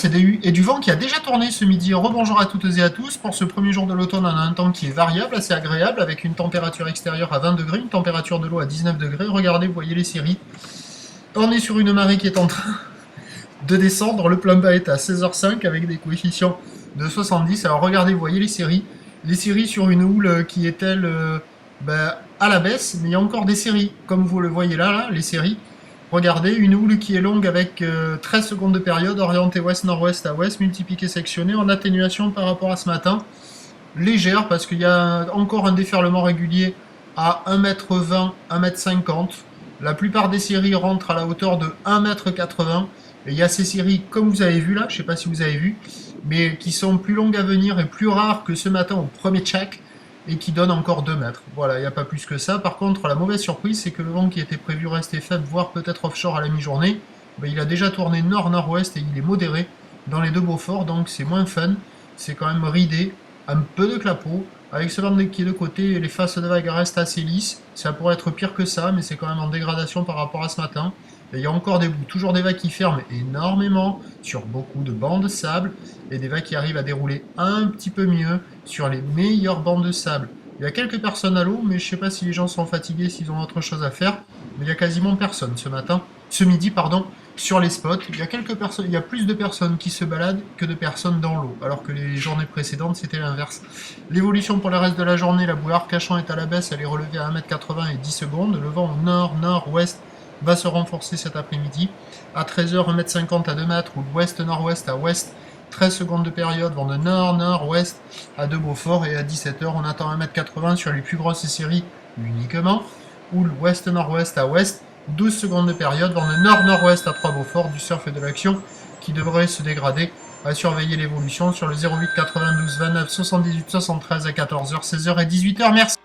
d'averses et du vent qui a déjà tourné ce midi. Rebonjour à toutes et à tous. Pour ce premier jour de l'automne, on a un temps qui est variable, assez agréable, avec une température extérieure à 20 degrés, une température de l'eau à 19 degrés. Regardez, vous voyez les séries. On est sur une marée qui est en train de descendre. Le plein bas est à 16h05 avec des coefficients de 70. Alors regardez, vous voyez les séries. Les séries sur une houle qui est, elle, à la baisse, mais il y a encore des séries. Comme vous le voyez là, les séries. Regardez, une houle qui est longue avec 13 secondes de période, orientée ouest-nord-ouest à ouest, multipliquée, sectionnée, en atténuation par rapport à ce matin. Légère, parce qu'il y a encore un déferlement régulier à 1m20, 1m50. La plupart des séries rentrent à la hauteur de 1m80. Et il y a ces séries, comme vous avez vu là, je ne sais pas si vous avez vu, mais qui sont plus longues à venir et plus rares que ce matin au premier check, et qui donne encore 2 mètres. Voilà, il n'y a pas plus que ça. Par contre, la mauvaise surprise, c'est que le vent qui était prévu restait faible, voire peut-être offshore à la mi-journée, il a déjà tourné nord-nord-ouest et il est modéré dans les deux Beaufort, donc c'est moins fun. C'est quand même ridé, un peu de clapot. Avec ce vent qui est de côté, les faces de vague restent assez lisses. Ça pourrait être pire que ça, mais c'est quand même en dégradation par rapport à ce matin. Et il y a encore des bouts, toujours des vagues qui ferment énormément sur beaucoup de bancs de sable et des vagues qui arrivent à dérouler un petit peu mieux sur les meilleurs bancs de sable. Il y a quelques personnes à l'eau, mais je ne sais pas si les gens sont fatigués, s'ils ont autre chose à faire. Mais il y a quasiment personne ce midi, sur les spots. Il y a plus de personnes qui se baladent que de personnes dans l'eau, alors que les journées précédentes, c'était l'inverse. L'évolution pour le reste de la journée, la bouée Arcachon est à la baisse, elle est relevée à 1m80 et 10 secondes. Le vent au nord-nord-ouest va se renforcer cet après-midi. À 13h, 1m50 à 2 mètres, ou l'ouest-nord-ouest à ouest, 13 secondes de période, vent de nord-nord-ouest à 2 Beaufort, et à 17h, on attend 1m80 sur les plus grosses séries uniquement, ou l'ouest-nord-ouest à ouest, 12 secondes de période, vent de nord-nord-ouest à 3 Beaufort, du surf et de l'action qui devrait se dégrader. À surveiller l'évolution sur le 08 92 29 78 73 à 14h, 16h et 18h. Merci.